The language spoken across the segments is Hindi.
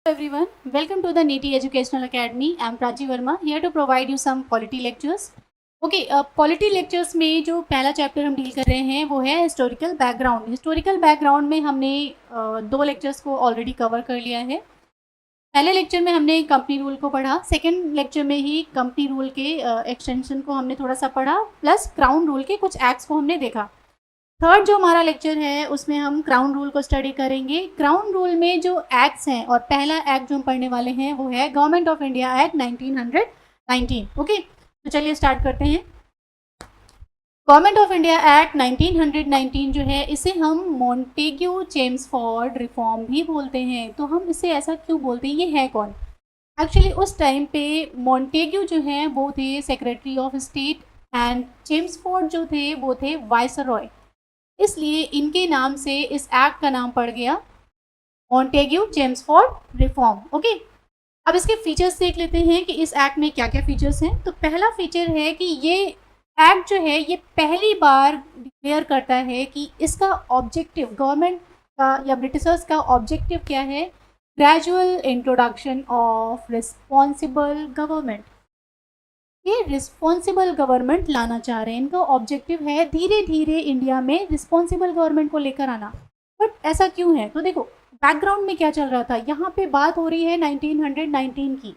Everyone, welcome to the NEETI Educational Academy. I am Prachi Verma here to provide you some polity lectures. Okay, polity lectures में जो पहला चैप्टर हम डील कर रहे हैं वो है हिस्टोरिकल बैकग्राउंड। हिस्टोरिकल बैकग्राउंड में हमने दो लेक्चर्स को ऑलरेडी कवर कर लिया है। पहले लेक्चर में हमने कंपनी रूल को पढ़ा, सेकेंड लेक्चर में ही कंपनी रूल के एक्सटेंशन को हमने थोड़ा सा पढ़ा, प्लस क्राउन रूल के कुछ एक्ट्स को हमने देखा। थर्ड जो हमारा लेक्चर है उसमें हम क्राउन रूल को स्टडी करेंगे। क्राउन रूल में जो एक्ट्स हैं, और पहला एक्ट जो हम पढ़ने वाले हैं वो है government of India act 1919। Okay, तो चलिए स्टार्ट करते हैं। गवर्नमेंट ऑफ इंडिया एक्ट 1919 जो है, इसे हम मॉन्टेग्यू चेम्सफोर्ड रिफॉर्म भी बोलते हैं। तो हम इसे ऐसा क्यों बोलते हैं, ये है कौन? एक्चुअली उस टाइम पे मॉन्टेग्यू जो है वो थे secretary of state and Chelmsford जो थे वो थे वाइसरॉय, इसलिए इनके नाम से इस एक्ट का नाम पड़ गया मॉन्टेग्यू चेम्सफोर्ड रिफॉर्म। ओके, अब इसके फीचर्स देख लेते हैं कि इस एक्ट में क्या क्या फीचर्स हैं। तो पहला फीचर है कि ये एक्ट जो है ये पहली बार डिक्लेयर करता है कि इसका ऑब्जेक्टिव, गवर्नमेंट का या ब्रिटिशर्स का ऑब्जेक्टिव क्या है, gradual introduction of responsible government. ये रिस्पॉन्सिबल गवर्नमेंट लाना चाह रहे हैं, इनका ऑब्जेक्टिव है धीरे धीरे इंडिया में रिस्पॉन्सिबल गवर्नमेंट को लेकर आना। बट ऐसा क्यों है? तो देखो बैकग्राउंड में क्या चल रहा था। यहाँ पे बात हो रही है 1919 की।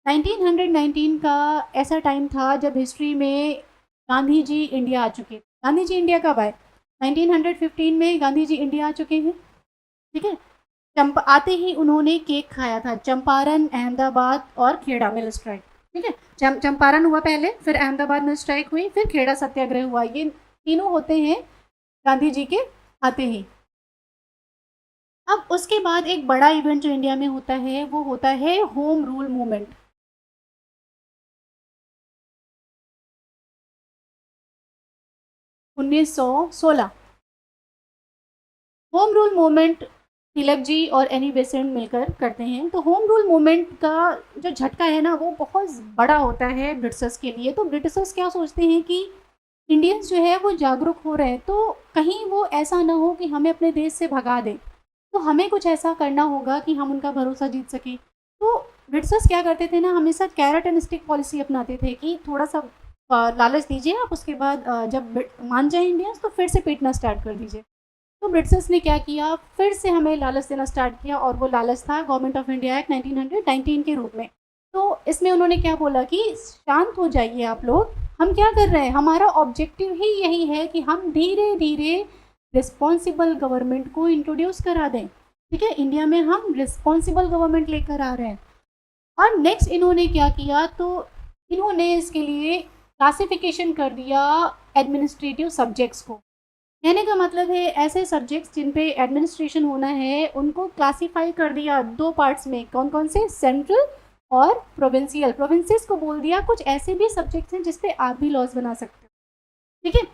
1919 का ऐसा टाइम था जब हिस्ट्री में गांधी जी इंडिया आ चुके। गांधी जी इंडिया कब आए? 1915 में गांधी जी इंडिया आ चुके हैं। ठीक है, आते ही उन्होंने केक खाया था, चंपारण, अहमदाबाद और खेड़ा मिल स्ट्राइक। ठीक है, चंपारण हुआ पहले, फिर अहमदाबाद में स्ट्राइक हुई, फिर खेड़ा सत्याग्रह हुआ। ये तीनों होते हैं गांधी जी के आते ही। अब उसके बाद एक बड़ा इवेंट जो इंडिया में होता है वो होता है home rule movement. Home rule movement Tilak ji और एनी बेसेंट मिलकर करते हैं। तो होम रूल मूवमेंट का जो झटका है ना वो बहुत बड़ा होता है ब्रिटिशर्स के लिए। तो ब्रिटिशर्स क्या सोचते हैं कि इंडियंस जो है वो जागरूक हो रहे हैं, तो कहीं वो ऐसा ना हो कि हमें अपने देश से भगा दें, तो हमें कुछ ऐसा करना होगा कि हम उनका भरोसा जीत सकें। तो ब्रिटिशर्स क्या करते थे ना, हमेशा कैरेट एंड स्टिक पॉलिसी अपनाते थे कि थोड़ा सा लालच दीजिए आप, उसके बाद जब मान जाए इंडियंस तो फिर से पीटना स्टार्ट कर दीजिए। तो ब्रिटिशर्स ने क्या किया, फिर से हमें लालच देना स्टार्ट किया, और वो लालच था गवर्नमेंट ऑफ इंडिया एक्ट 1919 के रूप में। तो इसमें उन्होंने क्या बोला कि शांत हो जाइए आप लोग, हम क्या कर रहे हैं, हमारा ऑब्जेक्टिव ही यही है कि हम धीरे धीरे रिस्पॉन्सिबल गवर्नमेंट को इंट्रोड्यूस करा दें। ठीक है, इंडिया में हम रिस्पॉन्सिबल गवर्नमेंट लेकर आ रहे हैं। और नेक्स्ट इन्होंने क्या किया, तो इन्होंने इसके लिए क्लासिफिकेशन कर दिया एडमिनिस्ट्रेटिव सब्जेक्ट्स को। कहने का मतलब है ऐसे सब्जेक्ट्स जिन पे एडमिनिस्ट्रेशन होना है उनको क्लासीफाई कर दिया दो पार्ट्स में। कौन कौन से? सेंट्रल और प्रोविंशियल। प्रोविंसेस को बोल दिया कुछ ऐसे भी सब्जेक्ट्स हैं जिसपे आप भी लॉज बना सकते हो। ठीक है,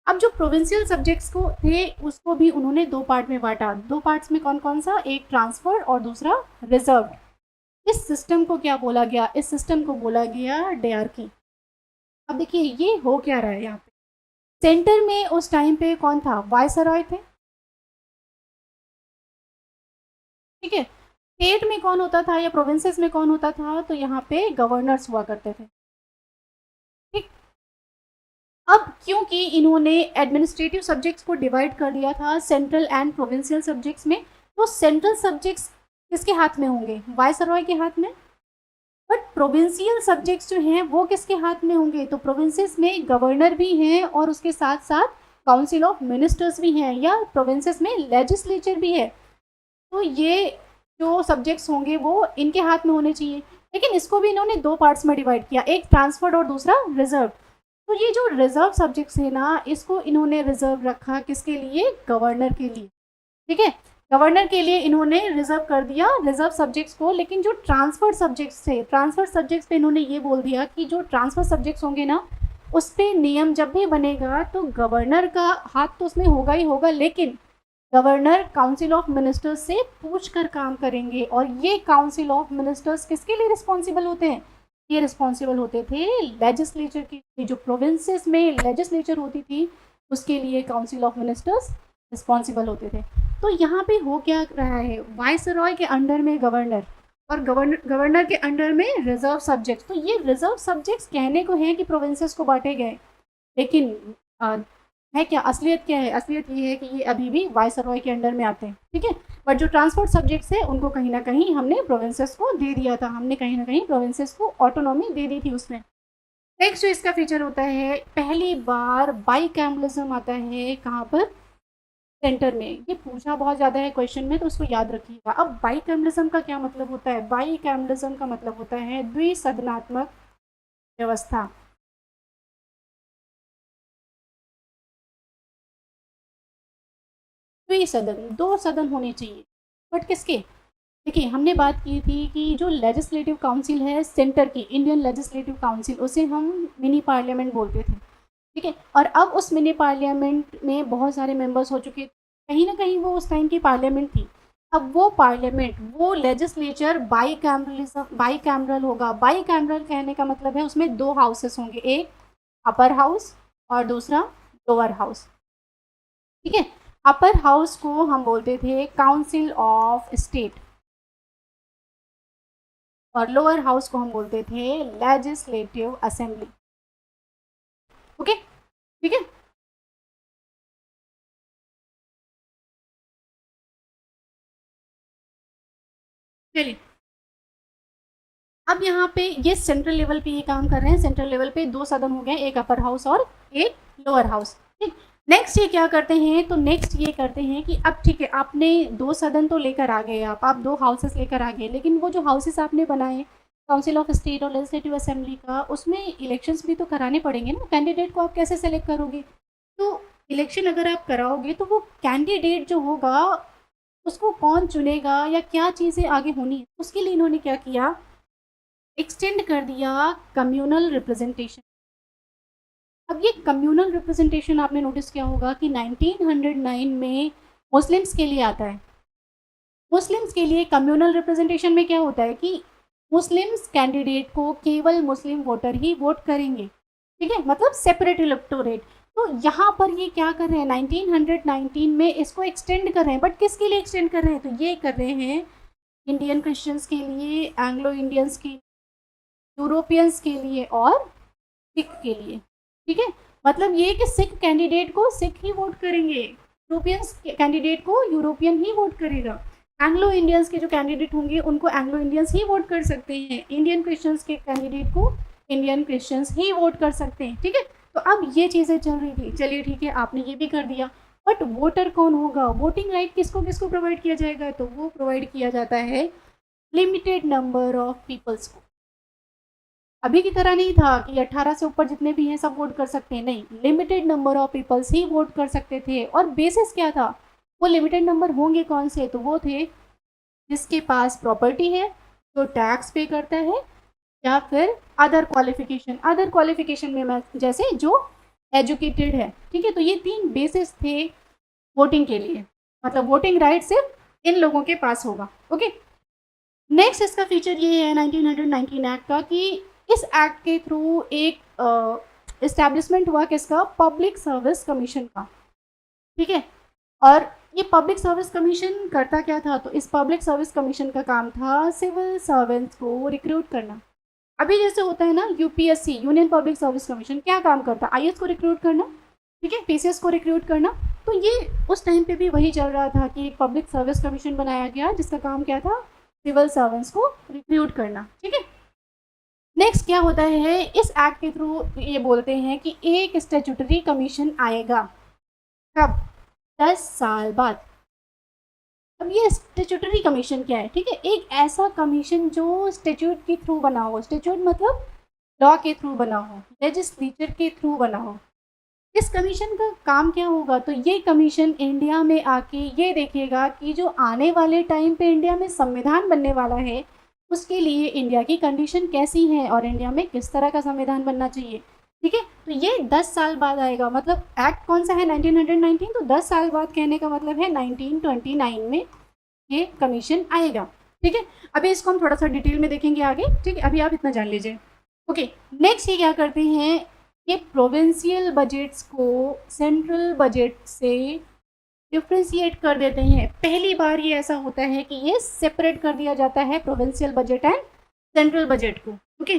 अब जो प्रोविंशियल सब्जेक्ट्स को थे उसको भी उन्होंने दो पार्ट में बांटा। दो पार्ट्स में कौन कौन सा? एक ट्रांसफर और दूसरा रिजर्व। इस सिस्टम को क्या बोला गया? इस सिस्टम को बोला गया डेयार्की। अब देखिए ये हो क्या रहा है यहाँ पे। सेंटर में उस टाइम पे कौन था? वायसरॉय थे। ठीक है, स्टेट में कौन होता था या प्रोविंसेस में कौन होता था? तो यहाँ पे गवर्नर्स हुआ करते थे। ठीक, अब क्योंकि इन्होंने एडमिनिस्ट्रेटिव सब्जेक्ट्स को डिवाइड कर दिया था सेंट्रल एंड प्रोविंशियल सब्जेक्ट्स में, तो सेंट्रल सब्जेक्ट्स किसके हाथ में होंगे? वायसरॉय के हाथ में। बट प्रोविंशियल सब्जेक्ट्स जो हैं वो किसके हाथ में होंगे? तो प्रोविंसेस में गवर्नर भी हैं और उसके साथ साथ काउंसिल ऑफ मिनिस्टर्स भी हैं, या प्रोविंसेस में लेजिस्लेचर भी है। तो ये जो सब्जेक्ट्स होंगे वो इनके हाथ में होने चाहिए। लेकिन इसको भी इन्होंने दो पार्ट्स में डिवाइड किया, एक ट्रांसफर्ड और दूसरा रिजर्व। तो ये जो रिजर्व सब्जेक्ट्स है ना, इसको इन्होंने रिजर्व रखा किसके लिए? गवर्नर के लिए। ठीक है, गवर्नर के लिए इन्होंने रिजर्व कर दिया रिजर्व सब्जेक्ट्स को। लेकिन जो ट्रांसफर सब्जेक्ट्स थे, ट्रांसफर सब्जेक्ट्स पे इन्होंने ये बोल दिया कि जो ट्रांसफर सब्जेक्ट्स होंगे ना उस पर नियम जब भी बनेगा तो गवर्नर का हाथ तो उसमें होगा ही होगा, लेकिन गवर्नर काउंसिल ऑफ मिनिस्टर्स से पूछ कर काम करेंगे। और ये काउंसिल ऑफ मिनिस्टर्स किसके लिए रिस्पॉन्सिबल होते हैं? ये रिस्पॉन्सिबल होते थे लेजिस्लेचर की। जो प्रोविंसेस में लेजिस्लेचर होती थी उसके लिए काउंसिल ऑफ मिनिस्टर्स रिस्पॉन्सिबल होते थे। तो यहाँ पे हो क्या रहा है, वाइसरॉय के अंडर में गवर्नर और गवर्नर के अंडर में रिजर्व सब्जेक्ट्स। तो ये रिजर्व सब्जेक्ट्स कहने को है कि प्रोविंसेस को बांटे गए, लेकिन है क्या असलियत, क्या है असलियत ये है कि ये अभी भी वाइसरॉय के अंडर में आते हैं, ठीक है। बट जो ट्रांसपोर्ट सब्जेक्ट्स है उनको कहीं ना कहीं हमने प्रोविंसेस को दे दिया था, हमने कहीं ना कहीं प्रोविंसेस को ऑटोनॉमी दे दी थी उसमें। नेक्स्ट जो इसका फीचर होता है, पहली बार बाईकैमरलिज्म आता है कहाँ पर, सेंटर में। ये पूछा बहुत ज़्यादा है क्वेश्चन में, तो उसको याद रखिएगा। अब बाईकैमरलिज्म का क्या मतलब होता है, बाईकैमरलिज्म का मतलब होता है द्विसदनात्मक व्यवस्था। द्विसदन, दो सदन होने चाहिए, बट किसके, देखिए हमने बात की थी कि जो लेजिस्लेटिव काउंसिल है सेंटर की, इंडियन लेजिस्लेटिव काउंसिल, उसे हम मिनी पार्लियामेंट बोलते थे, ठीक है। और अब उस मिनी पार्लियामेंट में बहुत सारे मेंबर्स हो चुके, कहीं ना कहीं वो उस टाइम की पार्लियामेंट थी। अब वो पार्लियामेंट, वो लेजिस्लेचर बाई कैमरल होगा। बाई कैमरल कहने का मतलब है उसमें दो हाउसेस होंगे, एक अपर हाउस और दूसरा लोअर हाउस, ठीक है। अपर हाउस को हम बोलते थे काउंसिल ऑफ स्टेट और लोअर हाउस को हम बोलते थे लेजिस्लेटिव असेंबली, ओके, ठीक है। चलिए, अब यहाँ पे ये सेंट्रल लेवल पे ये काम कर रहे हैं, सेंट्रल लेवल पे दो सदन हो गए, एक अपर हाउस और एक लोअर हाउस, ठीक। नेक्स्ट ये क्या करते हैं, तो नेक्स्ट ये करते हैं कि अब ठीक है, आपने दो सदन तो लेकर आ गए, आप दो हाउसेस लेकर आ गए, लेकिन वो जो हाउसेस आपने बनाए काउंसिल ऑफ स्टेट और लेजिस्लेटिव असेंबली का, उसमें इलेक्शंस भी तो कराने पड़ेंगे ना, कैंडिडेट को आप कैसे सेलेक्ट करोगे। तो इलेक्शन अगर आप कराओगे तो वो कैंडिडेट जो होगा उसको कौन चुनेगा या क्या चीज़ें आगे होनी है, उसके लिए इन्होंने क्या किया, एक्सटेंड कर दिया कम्युनल रिप्रेजेंटेशन। अब ये कम्युनल रिप्रेजेंटेशन आपने नोटिस किया होगा कि 1909 में मुस्लिम्स के लिए आता है। मुस्लिम्स के लिए कम्युनल रिप्रेजेंटेशन में क्या होता है कि मुस्लिम्स कैंडिडेट को केवल मुस्लिम वोटर ही वोट करेंगे, ठीक है, मतलब सेपरेट इलेक्टोरेट। तो यहाँ पर ये क्या कर रहे हैं, 1919 में इसको एक्सटेंड कर रहे हैं, बट किसके लिए एक्सटेंड कर रहे हैं, तो ये कर रहे हैं इंडियन क्रिश्चियंस के लिए, एंग्लो इंडियंस के, यूरोपियंस के लिए और सिख के लिए, ठीक है। मतलब ये कि सिख कैंडिडेट को सिख ही वोट करेंगे, यूरोपियंस कैंडिडेट को यूरोपियन ही वोट करेगा, एंग्लो इंडियंस के जो कैंडिडेट होंगे उनको एंग्लो इंडियंस ही वोट कर सकते हैं, इंडियन क्रिश्चियंस के कैंडिडेट को इंडियन क्रिश्चियंस ही वोट कर सकते हैं, ठीक है। तो अब ये चीज़ें चल रही थी, चलिए ठीक है, आपने ये भी कर दिया, बट वोटर कौन होगा, वोटिंग राइट किसको किसको प्रोवाइड किया जाएगा, तो वो प्रोवाइड किया जाता है लिमिटेड नंबर ऑफ पीपल्स को। अभी की तरह नहीं था कि 18 से ऊपर जितने भी हैं सब वोट कर सकते हैं, नहीं, लिमिटेड नंबर ऑफ पीपल्स ही वोट कर सकते थे। और बेसिस क्या था, वो लिमिटेड नंबर होंगे कौन से, तो वो थे जिसके पास प्रॉपर्टी है, जो टैक्स पे करता है, या फिर अदर क्वालिफिकेशन। अदर क्वालिफिकेशन में मैं जैसे जो एजुकेटेड है, ठीक है। तो ये तीन बेसिस थे वोटिंग के लिए, मतलब वोटिंग राइट सिर्फ इन लोगों के पास होगा, ओके। नेक्स्ट इसका फीचर ये है 1919 एक्ट का कि इस एक्ट के थ्रू एक इस्टेब्लिशमेंट हुआ किसका, पब्लिक सर्विस कमीशन का, ठीक है। और ये पब्लिक सर्विस कमीशन करता क्या था, तो इस पब्लिक सर्विस कमीशन का काम था सिविल सर्वेंट्स को रिक्रूट करना। अभी जैसे होता है ना UPSC, union public service commission, क्या काम करता है, आईएएस को रिक्रूट करना, ठीक है, पीसीएस को रिक्रूट करना। तो ये उस टाइम पे भी वही चल रहा था कि एक पब्लिक सर्विस कमीशन बनाया गया जिसका काम क्या था, सिविल सर्वेंट्स को रिक्रूट करना, ठीक है। नेक्स्ट क्या होता है, इस एक्ट के थ्रू ये बोलते हैं कि एक स्टैट्यूटरी कमीशन आएगा, कब, 10 साल बाद। अब ये स्टैट्यूटरी कमीशन क्या है, ठीक है, एक ऐसा कमीशन जो स्टैट्यूट के थ्रू बना हो, स्टैट्यूट मतलब लॉ के थ्रू बना हो, लेजिस्लेचर के थ्रू बना हो। इस कमीशन का काम क्या होगा, तो ये कमीशन इंडिया में आके ये देखेगा कि जो आने वाले टाइम पे इंडिया में संविधान बनने वाला है उसके लिए इंडिया की कंडीशन कैसी है और इंडिया में किस तरह का संविधान बनना चाहिए, ठीक है। तो ये 10 साल बाद आएगा, मतलब एक्ट कौन सा है 1919, तो 10 साल बाद कहने का मतलब है 1929 में ये कमीशन आएगा, ठीक है। अभी इसको हम थोड़ा सा डिटेल में देखेंगे आगे, ठीक है, अभी आप इतना जान लीजिए, ओके। नेक्स्ट ये क्या करते हैं, ये प्रोविंशियल बजट्स को सेंट्रल बजट से डिफ्रेंशिएट कर देते हैं। पहली बार ये ऐसा होता है कि ये सेपरेट कर दिया जाता है provincial budget and central budget को। ओके,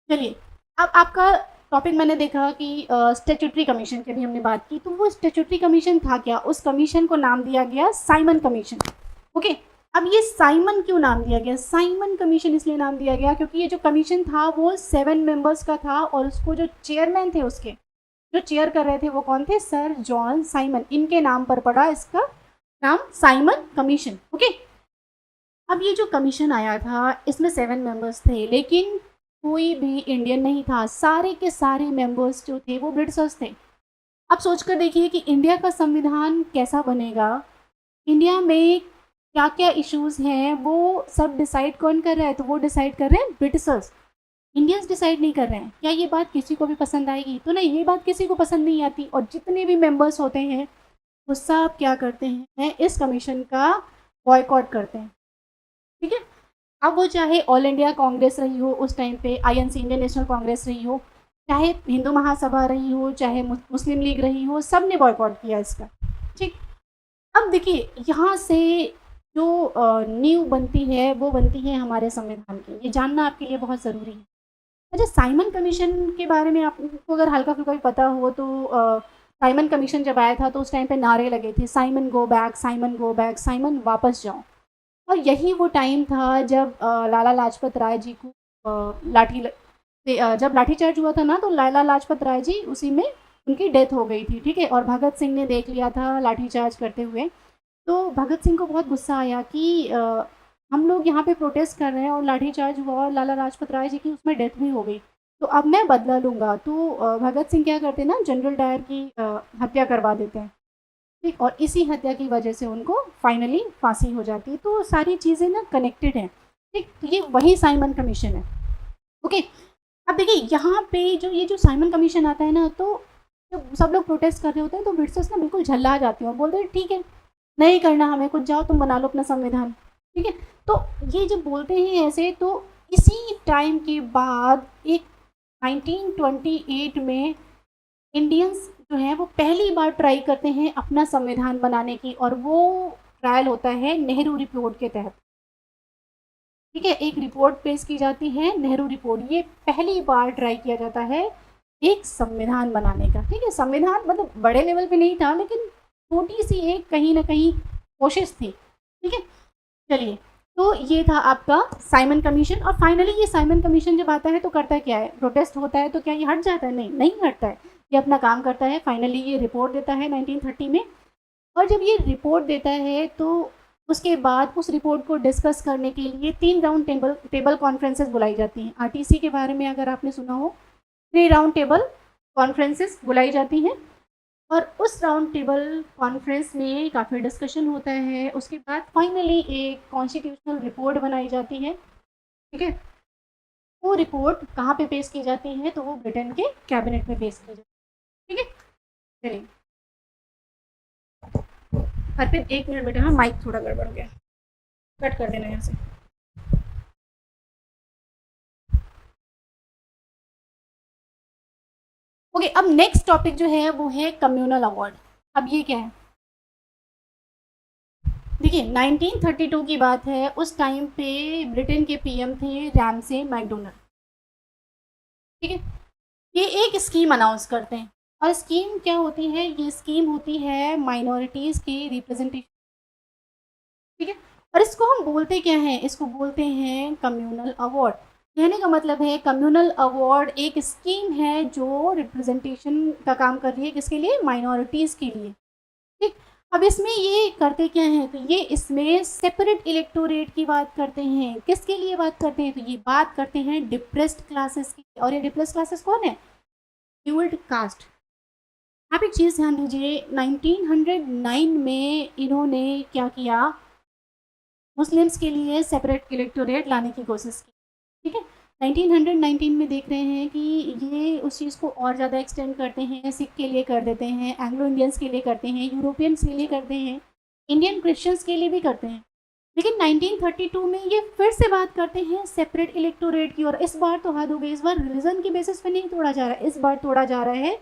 चलिए अब आपका टॉपिक मैंने देखा कि स्टैट्यूटरी कमीशन की भी हमने बात की, तो वो स्टैट्यूटरी कमीशन था क्या? उस कमीशन को नाम दिया गया साइमन कमीशन। ओके, अब ये साइमन क्यों नाम दिया गया? साइमन कमीशन इसलिए नाम दिया गया क्योंकि ये जो कमीशन था वो 7 मेंबर्स का था, और उसको जो चेयरमैन थे, उसके जो चेयर कर रहे थे वो कौन थे? Sir John Simon. इनके नाम पर पड़ा इसका नाम साइमन कमीशन। ओके, अब ये जो कमीशन आया था इसमें 7 मेंबर्स थे, लेकिन कोई भी इंडियन नहीं था। सारे के सारे मेंबर्स जो थे वो ब्रिटिशर्स थे। अब सोचकर देखिए कि इंडिया का संविधान कैसा बनेगा, इंडिया में क्या क्या इश्यूज हैं, वो सब डिसाइड कौन कर रहा है? तो वो डिसाइड कर रहे हैं ब्रिटिशर्स, इंडियंस डिसाइड नहीं कर रहे हैं। क्या ये बात किसी को भी पसंद आएगी? तो नहीं, ये बात किसी को पसंद नहीं आती। और जितने भी मेंबर्स होते हैं वो सब क्या करते हैं? इस कमीशन का बॉयकॉट करते हैं। ठीक है, अब वो चाहे ऑल इंडिया कांग्रेस रही हो उस टाइम पे, आईएनसी इंडियन नेशनल कांग्रेस रही हो, चाहे हिंदू महासभा रही हो, चाहे मुस्लिम लीग रही हो, सब ने बॉयकॉट किया इसका। ठीक, अब देखिए यहाँ से जो नींव बनती है वो बनती है हमारे संविधान की। ये जानना आपके लिए बहुत ज़रूरी है। अच्छा, साइमन कमीशन के बारे में आपको अगर हल्का फुल्का भी पता हो तो साइमन कमीशन जब आया था तो उस टाइम पे नारे लगे थे, Simon go back, Simon go back, Simon वापस जाओ। और यही वो टाइम था जब लाला लाजपत राय जी को जब लाठीचार्ज हुआ था ना, तो लाला लाजपत राय जी उसी में उनकी डेथ हो गई थी। ठीक है, और भगत सिंह ने देख लिया था लाठीचार्ज करते हुए, तो भगत सिंह को बहुत गुस्सा आया कि हम लोग यहाँ पे प्रोटेस्ट कर रहे हैं और लाठीचार्ज हुआ और लाला लाजपत राय जी की उसमें डेथ भी हो गई, तो अब मैं बदला लूँगा। तो भगत सिंह क्या करते हैं ना, जनरल डायर की हत्या करवा देते हैं। ठीक, और इसी हत्या की वजह से उनको फाइनली फांसी हो जाती है। तो सारी चीज़ें ना कनेक्टेड हैं। ठीक, तो ये वही साइमन कमीशन है। ओके, अब देखिए यहाँ पे जो ये जो साइमन कमीशन आता है ना, तो जब सब लोग प्रोटेस्ट कर रहे होते हैं तो ब्रिटिशर्स ना बिल्कुल झल्ला जाती हैं और बोलते हैं ठीक है, नहीं करना हमें कुछ, जाओ तुम बना लो अपना संविधान। ठीक है, तो ये जब बोलते हैं ऐसे, तो इसी टाइम के बाद एक 1928 में इंडियंस जो है वो पहली बार ट्राई करते हैं अपना संविधान बनाने की, और वो ट्रायल होता है नेहरू रिपोर्ट के तहत। ठीक है, एक रिपोर्ट पेश की जाती है, नेहरू रिपोर्ट। ये पहली बार ट्राई किया जाता है एक संविधान बनाने का। ठीक है, संविधान मतलब बड़े लेवल पे नहीं था, लेकिन छोटी सी एक कहीं ना कहीं कोशिश थी। ठीक है, चलिए, तो ये था आपका साइमन कमीशन। और फाइनली ये साइमन कमीशन जब आता है तो करता क्या है? प्रोटेस्ट होता है तो क्या ये हट जाता है? नहीं, नहीं हटता है, ये अपना काम करता है। फाइनली ये रिपोर्ट देता है 1930 में, और जब ये रिपोर्ट देता है तो उसके बाद उस रिपोर्ट को डिस्कस करने के लिए 3 राउंड टेबल कॉन्फ्रेंसेस बुलाई जाती हैं। आरटीसी के बारे में अगर आपने सुना हो, 3 राउंड टेबल कॉन्फ्रेंसेस बुलाई जाती हैं, और उस राउंड टेबल कॉन्फ्रेंस में काफ़ी डिस्कशन होता है। उसके बाद फाइनली एक कॉन्स्टिट्यूशनल रिपोर्ट बनाई जाती है। ठीक है, वो रिपोर्ट कहाँ पे पेश की जाती है? तो वो ब्रिटेन के कैबिनेट में पेश की जाती है। ठीक है, चलिए हरप्रीत 1 मिनट बेटा, हाँ माइक थोड़ा गड़बड़ हो गया, कट कर देना यहाँ से। ओके, अब नेक्स्ट टॉपिक जो है वो है कम्युनल अवार्ड। अब ये क्या है? देखिए 1932 की बात है, उस टाइम पे ब्रिटेन के पीएम थे रैमसे मैकडोनल्ड। ठीक है, ये एक स्कीम अनाउंस करते हैं, और स्कीम क्या होती है? ये स्कीम होती है माइनॉरिटीज़ के रिप्रेजेंटेशन। ठीक है, और इसको हम बोलते क्या हैं? इसको बोलते हैं कम्युनल अवार्ड। कहने का मतलब है कम्युनल अवार्ड एक स्कीम है जो रिप्रेजेंटेशन का काम कर रही है, किसके लिए? माइनॉरिटीज़ के लिए। ठीक, अब इसमें ये करते क्या हैं? तो ये इसमें सेपरेट इलेक्टोरेट की बात करते हैं। किसके लिए बात करते हैं? तो ये बात करते हैं डिप्रेस्ड क्लासेस की। और ये डिप्रेस्ड क्लासेस कौन है? Scheduled caste. आप एक चीज़ ध्यान दीजिए, 1909 में इन्होंने क्या किया? मुस्लिम्स के लिए सेपरेट इलेक्टोरेट लाने की कोशिश की। ठीक है, 1919 में देख रहे हैं कि ये उस चीज़ को और ज़्यादा एक्सटेंड करते हैं, सिख के लिए कर देते हैं, एंग्लो इंडियंस के लिए करते हैं, यूरोपियंस के लिए करते हैं, इंडियन क्रिश्चियंस के लिए भी करते हैं। लेकिन 1932 में ये फिर से बात करते हैं सेपरेट इलेक्टोरेट की, और इस बार तो हद हो गई। इस बार रिलीजन के बेसिस पे नहीं तोड़ा जा रहा है, इस बार तोड़ा जा रहा है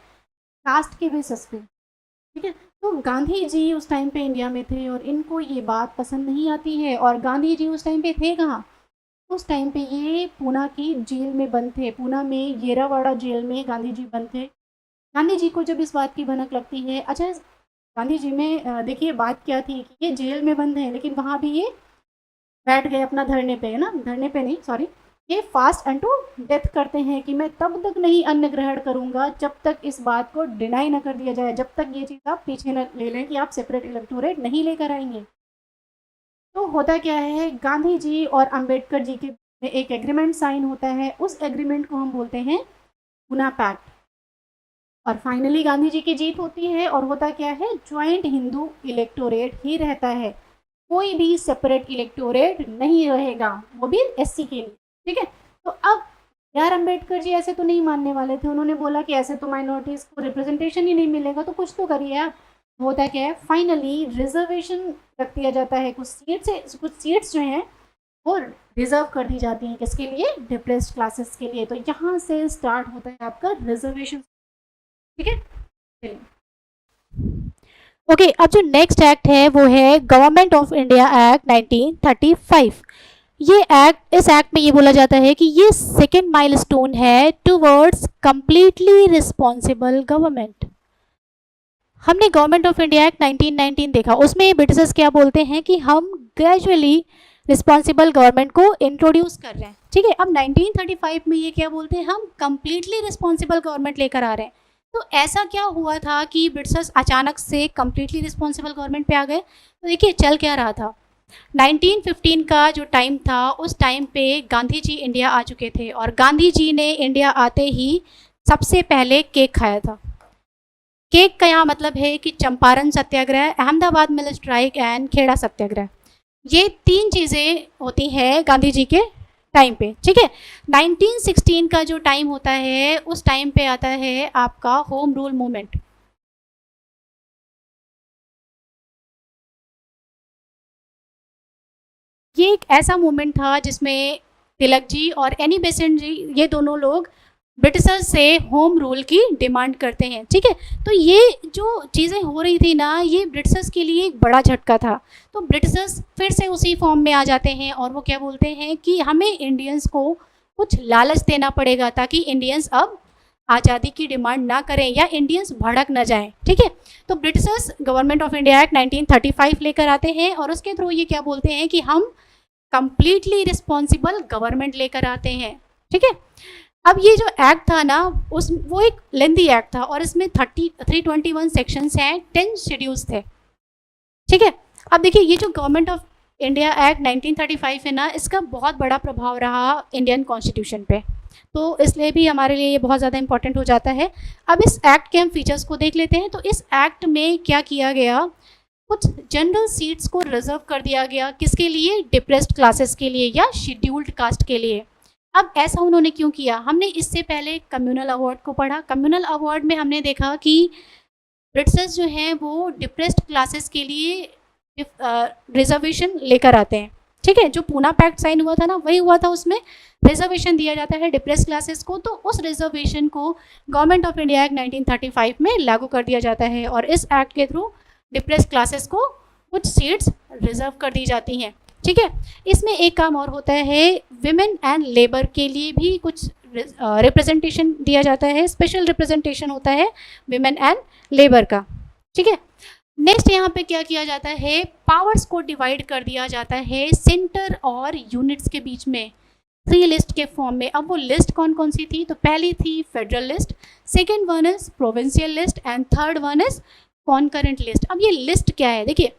कास्ट के बेसिस पे। ठीक है। तो गांधी जी उस टाइम पे इंडिया में थे और इनको ये बात पसंद नहीं आती है। और गांधी जी उस टाइम पे थे कहाँ? उस टाइम पे ये पूना की जेल में बंद थे। पूना में येरावाड़ा जेल में गांधी जी बंद थे। गांधी जी को जब इस बात की भनक लगती है, अच्छा गांधी जी में देखिए बात क्या थी कि ये जेल में बंद है लेकिन वहाँ भी ये बैठ गए अपना धरने पे, है ना, धरने पे नहीं सॉरी, ये फास्ट अनटू डेथ करते हैं कि मैं तब तक नहीं अन्न ग्रहण करूंगा जब तक इस बात को डिनाई ना कर दिया जाए, जब तक ये चीज़ आप पीछे न ले लें कि आप सेपरेट इलेक्टोरेट नहीं लेकर आएंगे। तो होता क्या है, गांधी जी और अंबेडकर जी के में एक एग्रीमेंट साइन होता है। उस एग्रीमेंट को हम बोलते हैं पूना पैक्ट। और फाइनली गांधी जी की जीत होती है और होता क्या है, ज्वाइंट हिंदू इलेक्टोरेट ही रहता है, कोई भी सेपरेट इलेक्टोरेट नहीं रहेगा, वो भी एससी के लिए। ठीक है। तो अब यार अम्बेडकर जी ऐसे तो नहीं मानने वाले थे, उन्होंने बोला कि ऐसे तो माइनॉरिटीज़ को रिप्रेजेंटेशन ही नहीं मिलेगा, तो कुछ तो करिए आप। होता क्या है, फाइनली रिजर्वेशन रख दिया जाता है, कुछ सीट्स जो हैं वो रिजर्व कर दी जाती हैं, किसके लिए? डिप्रेस्ड क्लासेस के लिए। तो यहाँ से स्टार्ट होता है आपका रिजर्वेशन। ठीक है, चलिए ओके। अब जो नेक्स्ट एक्ट है वो है गवर्नमेंट ऑफ इंडिया एक्ट 1935। ये एक्ट, इस एक्ट में ये बोला जाता है कि ये सेकेंड माइलस्टोन है टुवर्ड्स कंप्लीटली रिस्पॉन्सिबल गवर्नमेंट। हमने गवर्नमेंट ऑफ इंडिया एक्ट 1919 देखा, उसमें ब्रिटिशर्स क्या बोलते हैं कि हम ग्रेजुअली रिस्पॉन्सिबल गवर्नमेंट को इंट्रोड्यूस कर रहे हैं। ठीक है। अब 1935 में ये क्या बोलते हैं, हम कंप्लीटली रिस्पॉन्सिबल गवर्नमेंट लेकर आ रहे हैं। तो ऐसा क्या हुआ था कि ब्रिटिशर्स अचानक से कंप्लीटली रिस्पॉन्सिबल गवर्नमेंट पे आ गए? तो देखिए चल क्या रहा था, 1915 का जो टाइम था, उस टाइम पे गांधी जी इंडिया आ चुके थे और गांधी जी ने इंडिया आते ही सबसे पहले केक खाया था। केक का यहाँ मतलब है कि Champaran Satyagraha, Ahmedabad mill strike and Kheda Satyagraha, ये तीन चीज़ें होती हैं गांधी जी के टाइम पे। ठीक है। 1916 का जो टाइम होता है, उस टाइम पे आता है आपका होम रूल मूवमेंट। ये एक ऐसा मूवमेंट था जिसमें तिलक जी और एनी बेसेंट जी, ये दोनों लोग ब्रिटिशर्स से होम रूल की डिमांड करते हैं। ठीक है। तो ये जो चीज़ें हो रही थी ना, ये ब्रिटिशर्स के लिए एक बड़ा झटका था। तो ब्रिटिशर्स फिर से उसी फॉर्म में आ जाते हैं और वो क्या बोलते हैं कि हमें इंडियंस को कुछ लालच देना पड़ेगा ताकि इंडियंस अब आज़ादी की डिमांड ना करें या इंडियंस भड़क न जाएं। ठीक है। तो Britishers government of India act 1935 लेकर आते हैं और उसके थ्रू ये क्या बोलते हैं कि हम कंप्लीटली रिस्पॉन्सिबल गवर्नमेंट लेकर आते हैं। ठीक है। अब ये जो एक्ट था ना, वो एक लेंदी एक्ट था और इसमें 321 सेक्शंस हैं, 10 शेड्यूल्स थे। ठीक है। अब देखिए ये जो गवर्नमेंट ऑफ इंडिया एक्ट 1935 है ना, इसका बहुत बड़ा प्रभाव रहा इंडियन कॉन्स्टिट्यूशन पे, तो इसलिए भी हमारे लिए ये बहुत ज़्यादा इंपॉर्टेंट हो जाता है। अब इस एक्ट के हम फीचर्स को देख लेते हैं। तो इस एक्ट में क्या किया गया, कुछ जनरल सीट्स को रिजर्व कर दिया गया, किसके लिए? डिप्रेस्ड क्लासेस के लिए या शेड्यूल्ड कास्ट के लिए। अब ऐसा उन्होंने क्यों किया? हमने इससे पहले कम्युनल अवार्ड को पढ़ा। कम्युनल अवार्ड में हमने देखा कि ब्रिटिशर्स जो हैं वो डिप्रेस्ड क्लासेस के लिए रिजर्वेशन लेकर आते हैं। ठीक है। जो पूना पैक्ट साइन हुआ था ना, वही हुआ था, उसमें रिजर्वेशन दिया जाता है डिप्रेस्ड क्लासेस को। तो उस रिजर्वेशन को गवर्नमेंट ऑफ इंडिया एक्ट 1935 में लागू कर दिया जाता है और इस एक्ट के थ्रू डिप्रेस्ड क्लासेस को कुछ सीट्स रिजर्व कर दी जाती हैं। ठीक है। इसमें एक काम और होता है, विमेन एंड लेबर के लिए भी कुछ रिप्रेजेंटेशन दिया जाता है, स्पेशल रिप्रेजेंटेशन होता है विमेन एंड लेबर का। ठीक है। नेक्स्ट यहाँ पे क्या किया जाता है, पावर्स को डिवाइड कर दिया जाता है सेंटर और यूनिट्स के बीच में 3 लिस्ट के फॉर्म में। अब वो लिस्ट कौन कौन सी थी? तो पहली थी federal list, second one is provincial list and third one is concurrent list. अब ये लिस्ट क्या है, देखिए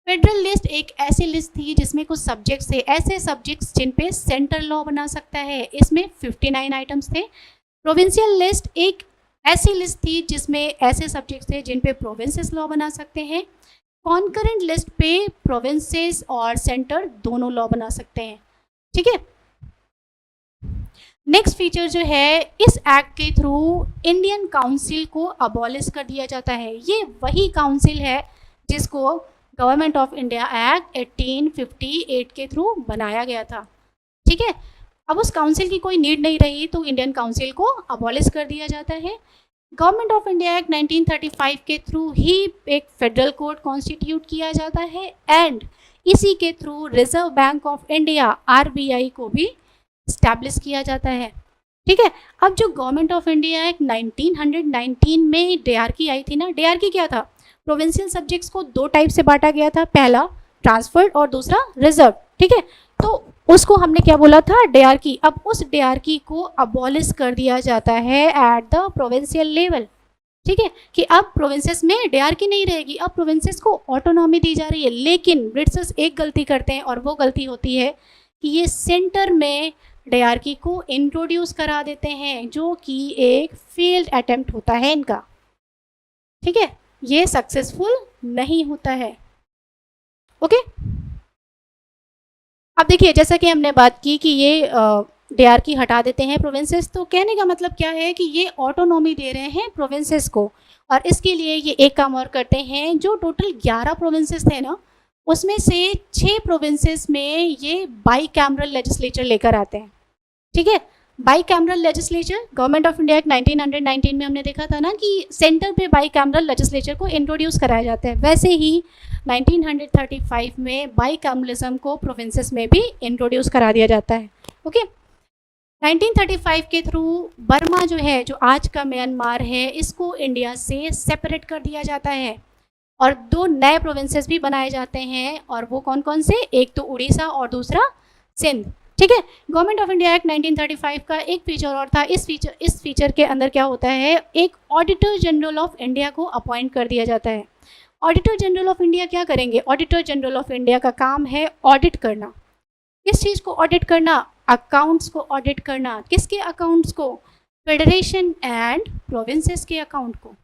फेडरल लिस्ट एक ऐसी लिस्ट थी जिसमें कुछ सब्जेक्ट्स थे, ऐसे सब्जेक्ट्स जिन पे सेंटर लॉ बना सकता है, इसमें 59 आइटम्स थे। प्रोविंशियल लिस्ट एक ऐसी लिस्ट थी जिसमें ऐसे सब्जेक्ट्स थे जिन पे प्रोविंसेस लॉ बना सकते हैं। कॉन्करेंट लिस्ट पे प्रोविंसेस और सेंटर दोनों लॉ बना सकते हैं। ठीक है। नेक्स्ट फीचर जो है, इस एक्ट के थ्रू इंडियन काउंसिल को अबॉलिश कर दिया जाता है। ये वही काउंसिल है जिसको गवर्नमेंट ऑफ इंडिया एक्ट 1858 के थ्रू बनाया गया था। ठीक है। अब उस काउंसिल की कोई नीड नहीं रही तो इंडियन काउंसिल को अबॉलिश कर दिया जाता है। गवर्नमेंट ऑफ इंडिया एक्ट 1935 के थ्रू ही एक फेडरल कोर्ट कॉन्स्टिट्यूट किया जाता है एंड इसी के through reserve bank of India RBI को भी स्टैब्लिश किया जाता है। ठीक है, अब जो गवर्नमेंट ऑफ इंडिया एक्ट 1919 में डीआरकी आई थी ना, डीआरकी क्या था, प्रोविंशियल सब्जेक्ट्स को दो टाइप से बांटा गया था, पहला ट्रांसफर्ड और दूसरा रिजर्व। ठीक है, तो उसको हमने क्या बोला था, डीआरकी। अब उस डीआरकी को अबॉलिश कर दिया जाता है एट द प्रोविंशियल लेवल। ठीक है, कि अब प्रोविंसेस में डीआरकी नहीं रहेगी, अब प्रोविंसेस को ऑटोनॉमी दी जा रही है। लेकिन ब्रिटिशर्स एक गलती करते हैं और वो गलती होती है कि ये सेंटर में डीआरकी को इंट्रोड्यूस करा देते हैं, जो कि एक फेल्ड अटेम्प्ट होता है इनका। ठीक है, ये सक्सेसफुल नहीं होता है। ओके, अब देखिए जैसा कि हमने बात की कि ये डीआरकी हटा देते हैं प्रोविंसेस, तो कहने का मतलब क्या है कि ये ऑटोनॉमी दे रहे हैं प्रोविंसेस को, और इसके लिए ये एक काम और करते हैं, जो टोटल 11 प्रोविंसेस थे ना, उसमें से 6 प्रोविंसेस में ये बाई कैमरल लेजिस्लेचर लेकर आते हैं। ठीक है, by cameral legislature, government of India act 1919 में हमने देखा था ना कि सेंटर पे बाई कैमरल लेजिस्लेचर को इंट्रोड्यूस कराया जाता है, वैसे ही 1935 में बाई कैमरलिज्म को प्रोविंसेस में भी इंट्रोड्यूस करा दिया जाता है। ओके, 1935 के थ्रू बर्मा जो है, जो आज का म्यांमार है, इसको इंडिया से सेपरेट कर दिया जाता है और 2 नए प्रोविंसेस भी बनाए जाते हैं, और वो कौन कौन से, एक तो उड़ीसा और दूसरा सिंध। ठीक है, गवर्नमेंट ऑफ इंडिया एक्ट 1935 का एक फीचर और था, इस फीचर के अंदर क्या होता है, एक ऑडिटर जनरल ऑफ इंडिया को अपॉइंट कर दिया जाता है। ऑडिटर जनरल ऑफ इंडिया क्या करेंगे, ऑडिटर जनरल ऑफ इंडिया का काम है ऑडिट करना। किस चीज़ को ऑडिट करना, अकाउंट्स को ऑडिट करना। किसके अकाउंट्स को, फेडरेशन एंड प्रोविंसेस के अकाउंट को।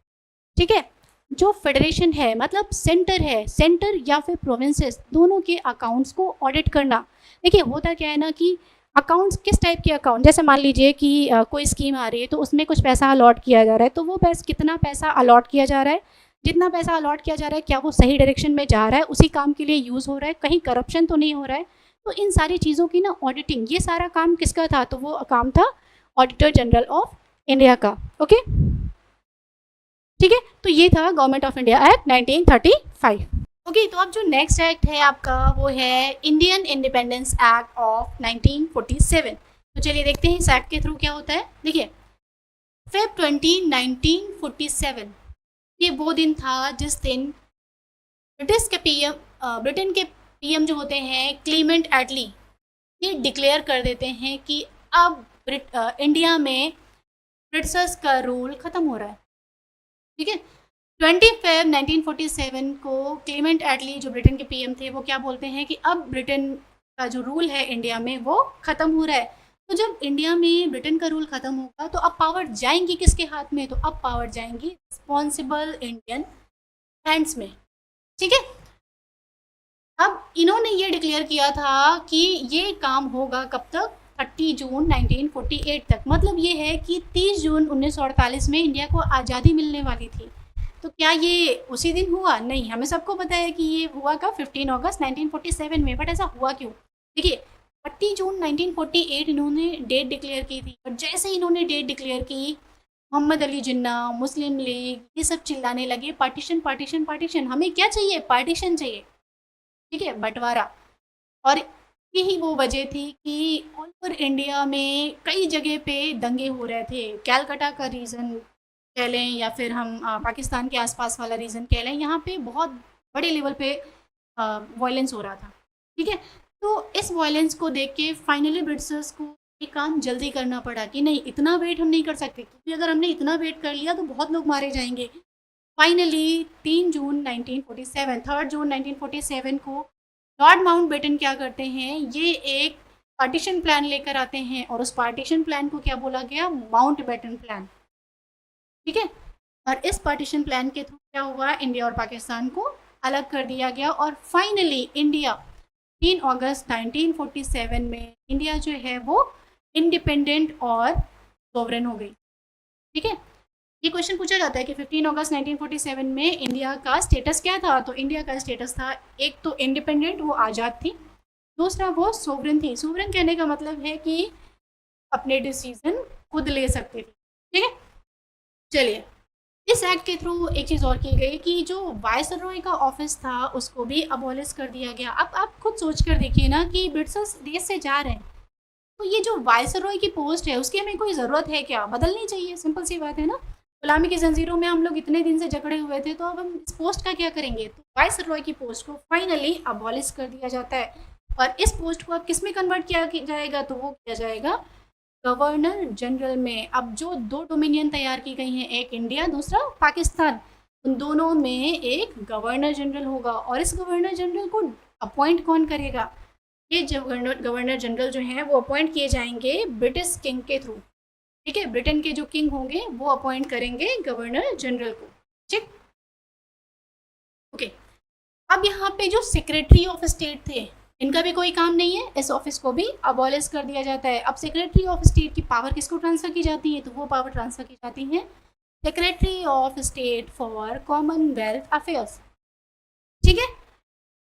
ठीक है, जो फेडरेशन है मतलब सेंटर है, सेंटर या फिर प्रोविंसेस, दोनों के अकाउंट्स को ऑडिट करना। देखिए होता क्या है ना कि अकाउंट्स, किस टाइप के अकाउंट, जैसे मान लीजिए कि कोई स्कीम आ रही है तो उसमें कुछ पैसा अलॉट किया जा रहा है, तो वो कितना पैसा अलॉट किया जा रहा है, जितना पैसा अलॉट किया जा रहा है क्या वो सही डायरेक्शन में जा रहा है, उसी काम के लिए यूज़ हो रहा है, कहीं करप्शन तो नहीं हो रहा है। तो इन सारी चीज़ों की ना ऑडिटिंग, ये सारा काम किसका था, तो वो काम था ऑडिटर जनरल ऑफ इंडिया का। ओके, ठीक है, तो ये था government of India act 1935। Okay, तो अब जो नेक्स्ट एक्ट है आपका वो है इंडियन इंडिपेंडेंस एक्ट ऑफ 1947। तो चलिए देखते हैं इस एक्ट के थ्रू क्या होता है। देखिए, Feb 20, 1947 ये वो दिन था जिस दिन ब्रिटेन के पीएम जो होते हैं क्लीमेंट एटली, ये डिक्लेयर कर देते हैं कि अब इंडिया में ब्रिटिशर्स का रूल ख़त्म हो रहा है। ठीक है, 20 फेब 1947 को क्लीमेंट एटली जो ब्रिटेन के पीएम थे वो क्या बोलते हैं कि अब ब्रिटेन का जो रूल है इंडिया में वो ख़त्म हो रहा है। तो जब इंडिया में ब्रिटेन का रूल ख़त्म होगा तो अब पावर जाएंगी किसके हाथ में, तो अब पावर जाएंगी रिस्पॉन्सिबल इंडियन हैंड्स में। ठीक है, अब इन्होंने ये डिक्लेयर किया था कि ये काम होगा कब तक, 30 जून 1948 तक। मतलब ये है कि 30 जून 1948 में इंडिया को आज़ादी मिलने वाली थी। तो क्या ये उसी दिन हुआ, नहीं, हमें सबको पता है कि ये हुआ कब, 15 अगस्त 1947 में। बट ऐसा हुआ क्यों, देखिए 30 जून 1948 इन्होंने डेट डिक्लेयर की थी, और जैसे इन्होंने डेट डिक्लेयर की मोहम्मद अली जिन्ना, मुस्लिम लीग, ये सब चिल्लाने लगे पार्टीशन पार्टीशन पार्टीशन, हमें क्या चाहिए, पार्टीशन चाहिए। ठीक है, बंटवारा। और यही वो वजह थी कि ऑल ओवर इंडिया में कई जगह पे दंगे हो रहे थे। कैलकाटा का रीज़न कह लें या फिर हम पाकिस्तान के आसपास वाला रीज़न कह लें, यहाँ पे बहुत बड़े लेवल पे वायलेंस हो रहा था। ठीक है, तो इस वायलेंस को देख के फाइनली ब्रिटिशर्स को ये काम जल्दी करना पड़ा कि नहीं, इतना वेट हम नहीं कर सकते, क्योंकि अगर हमने इतना वेट कर लिया तो बहुत लोग मारे जाएंगे। फाइनली 3 जून 1947 को लॉर्ड माउंटबेटन क्या करते हैं, ये एक पार्टीशन प्लान लेकर आते हैं, और उस पार्टीशन प्लान को क्या बोला गया, माउंटबेटन प्लान। ठीक है, और इस पार्टीशन प्लान के थ्रू क्या हुआ, इंडिया और पाकिस्तान को अलग कर दिया गया, और फाइनली इंडिया 3 अगस्त 1947 में इंडिया जो है वो इंडिपेंडेंट और सोवरेन हो गई। ठीक है, ये क्वेश्चन पूछा जाता है कि 15 अगस्त 1947 में इंडिया का स्टेटस क्या था। तो इंडिया का स्टेटस था, एक तो इंडिपेंडेंट, वो आज़ाद थी, दूसरा वो सोवरेन थी। सोवरेन कहने का मतलब है कि अपने डिसीजन खुद ले सकती थी। ठीक है, चलिए इस एक्ट के थ्रू एक चीज़ और की गई कि जो वायसरॉय का ऑफिस था उसको भी अबॉलिश कर दिया गया। अब आप खुद सोच कर देखिए ना कि ब्रिटिशर्स देश से जा रहे हैं, तो ये जो वायसरॉय की पोस्ट है उसकी हमें कोई ज़रूरत है क्या? बदलनी चाहिए, सिंपल सी बात है ना। गुलामी की जंजीरों में हम लोग इतने दिन से जकड़े हुए थे, तो अब हम इस पोस्ट का क्या करेंगे? तो वायसरॉय की पोस्ट को फाइनली अबॉलिश कर दिया जाता है और इस पोस्ट को अब किस में कन्वर्ट किया जाएगा? तो वो किया जाएगा गवर्नर जनरल में। अब जो दो डोमिनियन तैयार की गई हैं, एक इंडिया दूसरा पाकिस्तान, उन दोनों में एक गवर्नर जनरल होगा और इस गवर्नर जनरल को अपॉइंट कौन करेगा? ये जो गवर्नर जनरल जो हैं वो अपॉइंट किए जाएंगे ब्रिटिश किंग के थ्रू। ठीक है, ब्रिटेन के जो किंग होंगे वो अपॉइंट करेंगे गवर्नर जनरल को। ठीक, ओके। अब यहाँ पे जो सेक्रेटरी ऑफ स्टेट थे, इनका भी कोई काम नहीं है, इस ऑफिस को भी अबॉलिश कर दिया जाता है। अब सेक्रेटरी ऑफ स्टेट की पावर किसको ट्रांसफर की जाती है? तो वो पावर ट्रांसफर की जाती है secretary of state for Commonwealth affairs. ठीक है,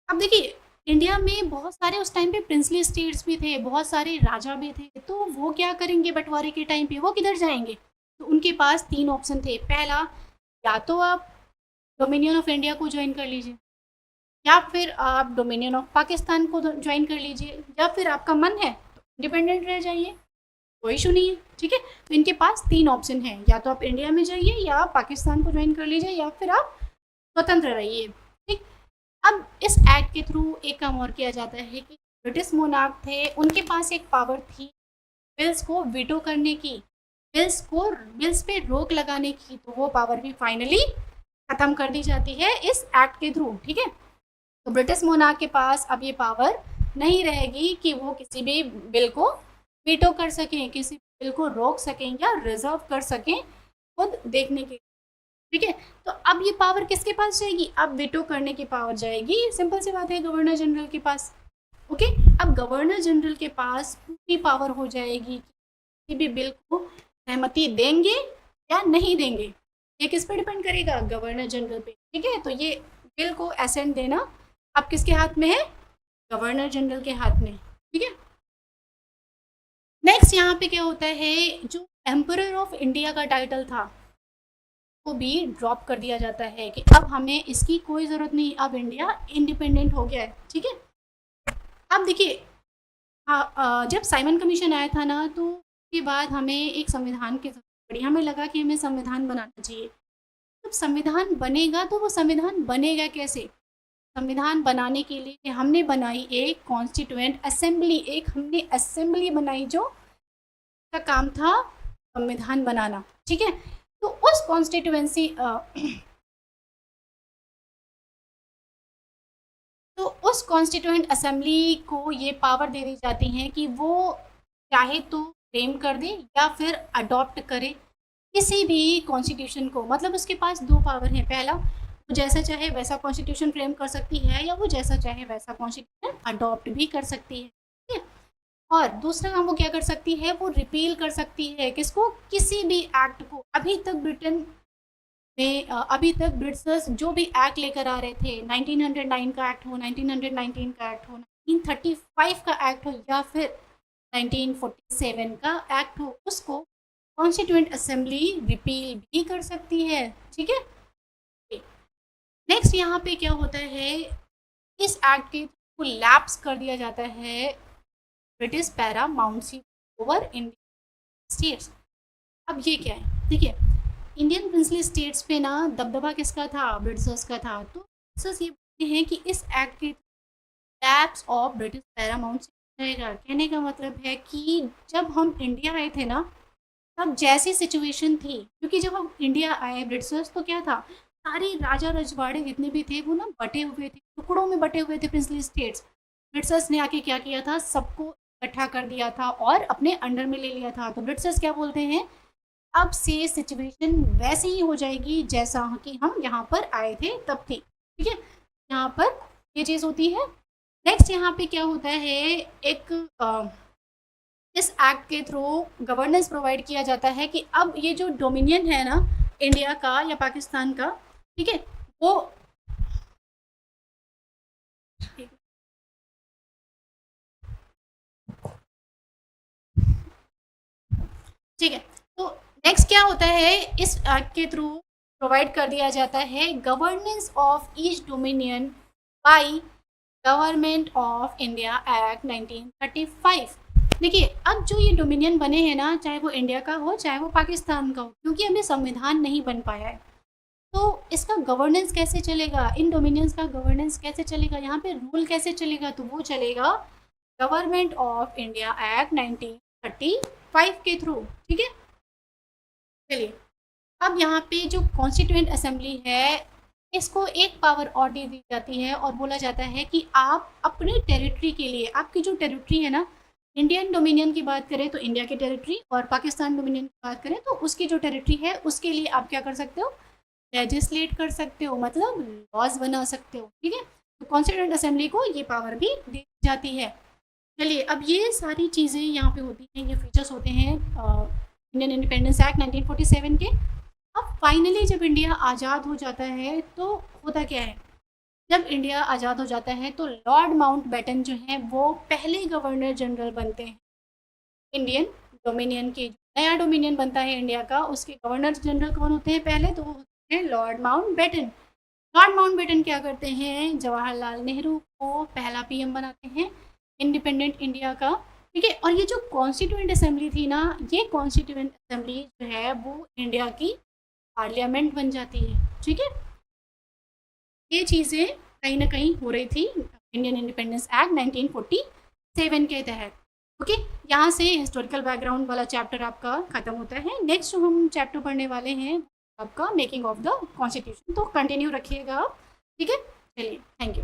अब देखिए इंडिया में बहुत सारे उस टाइम पे प्रिंसली स्टेट्स भी थे, बहुत सारे राजा भी थे, तो वो क्या करेंगे बंटवारे के टाइम पे? वो किधर जाएंगे? तो उनके पास तीन ऑप्शन थे। पहला, या तो आप डोमिनियन ऑफ इंडिया को ज्वाइन कर लीजिए, या फिर आप डोमिनियन ऑफ पाकिस्तान को ज्वाइन कर लीजिए, या फिर आपका मन है तो इंडिपेंडेंट रह जाइए, कोई इशू नहीं है। ठीक है, तो इनके पास तीन ऑप्शन हैं, या तो आप इंडिया में जाइए, या आप पाकिस्तान को ज्वाइन कर लीजिए, या फिर आप स्वतंत्र रहिए। ठीक, अब इस एक्ट के थ्रू एक काम और किया जाता है कि ब्रिटिश मोनार्क थे, उनके पास एक पावर थी बिल्स को वीटो करने की, बिल्स पे रोक लगाने की, तो वो पावर भी फाइनली खत्म कर दी जाती है इस एक्ट के थ्रू। ठीक है, तो ब्रिटिश मोनार्क के पास अब ये पावर नहीं रहेगी कि वो किसी भी बिल को वीटो कर सकें, किसी बिल को रोक सकें या रिजर्व कर सकें खुद देखने के। ठीक है, तो अब ये पावर किसके पास जाएगी? अब वीटो करने की पावर जाएगी, सिंपल सी बात है, गवर्नर जनरल के पास। ओके, अब गवर्नर जनरल के पास पूरी पावर हो जाएगी किसी भी बिल को सहमति देंगे या नहीं देंगे। ये किस पे डिपेंड करेगा? गवर्नर जनरल पे। ठीक है, तो ये बिल को एसेंट देना अब किसके हाथ में है? गवर्नर जनरल के हाथ में। ठीक है, नेक्स्ट यहाँ पे क्या होता है, जो एम्परर ऑफ इंडिया का टाइटल था को भी ड्रॉप कर दिया जाता है कि अब हमें इसकी कोई ज़रूरत नहीं, अब इंडिया इंडिपेंडेंट हो गया है। ठीक है, अब देखिए जब साइमन कमीशन आया था ना, तो उसके बाद हमें एक संविधान की जरूरत पड़ी, हमें लगा कि हमें संविधान बनाना चाहिए। जब संविधान बनेगा तो वो संविधान बनेगा कैसे? संविधान बनाने के लिए हमने बनाई एक कॉन्स्टिट्यूएंट असेंबली, एक हमने असेंबली बनाई जो का काम था संविधान बनाना। ठीक है, तो उस कॉन्स्टिट्यूएंसी तो उस कॉन्स्टिट्यूएंट असेंबली को ये पावर दे दी जाती है कि वो चाहे तो फ्रेम कर दे या फिर अडॉप्ट करे किसी भी कॉन्स्टिट्यूशन को। मतलब उसके पास दो पावर हैं, पहला वो जैसा चाहे वैसा कॉन्स्टिट्यूशन फ्रेम कर सकती है, या वो जैसा चाहे वैसा कॉन्स्टिट्यूशन अडॉप्ट भी कर सकती है। ठीक है, और दूसरा काम वो क्या कर सकती है, वो रिपील कर सकती है किसको? किसी भी एक्ट को। अभी तक ब्रिटेन में अभी तक ब्रिटिशर्स जो भी एक्ट लेकर आ रहे थे, 1909 का एक्ट हो, 1919 का एक्ट हो, 1935 का एक्ट हो, या फिर 1947 का एक्ट हो, उसको कॉन्स्टिट्यूएंट असेंबली रिपील भी कर सकती है। ठीक है, नेक्स्ट यहाँ पे क्या होता है, इस एक्ट के को लैप्स कर दिया जाता है British paramountcy over Indian states. अब ये क्या है, ठीक है, इंडियन प्रिंसली स्टेट्स पे ना दबदबा किसका था? ब्रिटिशर्स का था। तो ब्रिटिशर्स ये बोलते हैं कि इस एक्ट के लैप्स ऑफ ब्रिटिश पैरामाउंट रहेगा। कहने का मतलब है कि जब हम इंडिया आए थे ना, तब जैसी सिचुएशन थी, क्योंकि जब हम इंडिया आए ब्रिटिशर्स तो क्या था, सारे राजा रजवाड़े जितने भी थे वो ना बटे हुए थे, टुकड़ों में बटे हुए थे प्रिंसली स्टेट्स। ब्रिटिशर्स ने आके क्या किया था, सबको इकट्ठा कर दिया था और अपने अंडर में ले लिया था। तो ब्रिटिशर्स क्या बोलते हैं, अब से सिचुएशन वैसे ही हो जाएगी जैसा कि हम यहाँ पर आए थे तब थी। ठीक है, यहाँ पर ये चीज़ होती है। नेक्स्ट यहाँ पे क्या होता है, एक इस एक्ट के थ्रू गवर्नेंस प्रोवाइड किया जाता है कि अब ये जो डोमिनियन है ना इंडिया का या पाकिस्तान का, ठीक है, वो ठीक है, तो नेक्स्ट क्या होता है, इस एक्ट के थ्रू प्रोवाइड कर दिया जाता है governance of each dominion by government of India act 1935। देखिए, अब जो ये डोमिनियन बने हैं ना, चाहे वो इंडिया का हो चाहे वो पाकिस्तान का हो, क्योंकि अभी संविधान नहीं बन पाया है, तो इसका गवर्नेंस कैसे चलेगा, इन डोमिनियंस का गवर्नेंस कैसे चलेगा, यहाँ पे रूल कैसे चलेगा, तो वो चलेगा गवर्नमेंट ऑफ इंडिया एक्ट 1935 के थ्रू। ठीक है, चलिए अब यहाँ पे जो कॉन्स्टिट्यूएंट असेंबली है, इसको एक पावर और दे दी जाती है और बोला जाता है कि आप अपने टेरिटरी के लिए, आपकी जो टेरिटरी है ना, इंडियन डोमिनियन की बात करें तो इंडिया की टेरिटरी, और पाकिस्तान डोमिनियन की बात करें तो उसकी जो टेरिटरी है उसके लिए आप क्या कर सकते हो, लेजिस्लेट कर सकते हो, मतलब लॉज बना सकते हो। ठीक है, तो कॉन्स्टिट्यूएंट असेंबली को ये पावर भी दी जाती है। चलिए, अब ये सारी चीज़ें यहाँ पे होती हैं, ये फीचर्स होते हैं इंडियन इंडिपेंडेंस एक्ट 1947 के। अब फाइनली जब इंडिया आज़ाद हो जाता है तो होता क्या है, जब इंडिया आज़ाद हो जाता है तो लॉर्ड माउंटबेटन जो है वो पहले गवर्नर जनरल बनते हैं इंडियन डोमिनियन के। नया डोमिनियन बनता है इंडिया का, उसके गवर्नर जनरल कौन होते हैं पहले, तो वो होते हैं लॉर्ड माउंटबेटन। लॉर्ड माउंटबेटन क्या करते हैं, जवाहरलाल नेहरू को पहला पीएम बनाते हैं इंडिपेंडेंट इंडिया का। ठीक है, और ये जो कॉन्स्टिट्यूएंट असेंबली थी ना, ये कॉन्स्टिट्यूएंट असेंबली जो है वो इंडिया की पार्लियामेंट बन जाती है। ठीक है, ये चीज़ें कहीं ना कहीं हो रही थी इंडियन इंडिपेंडेंस एक्ट 1947 के तहत। ओके, यहाँ से हिस्टोरिकल बैकग्राउंड वाला चैप्टर आपका खत्म होता है। नेक्स्ट जो हम चैप्टर पढ़ने वाले हैं आपका मेकिंग ऑफ द कॉन्स्टिट्यूशन, तो कंटिन्यू रखिएगा आप। ठीक है, चलिए, थैंक यू।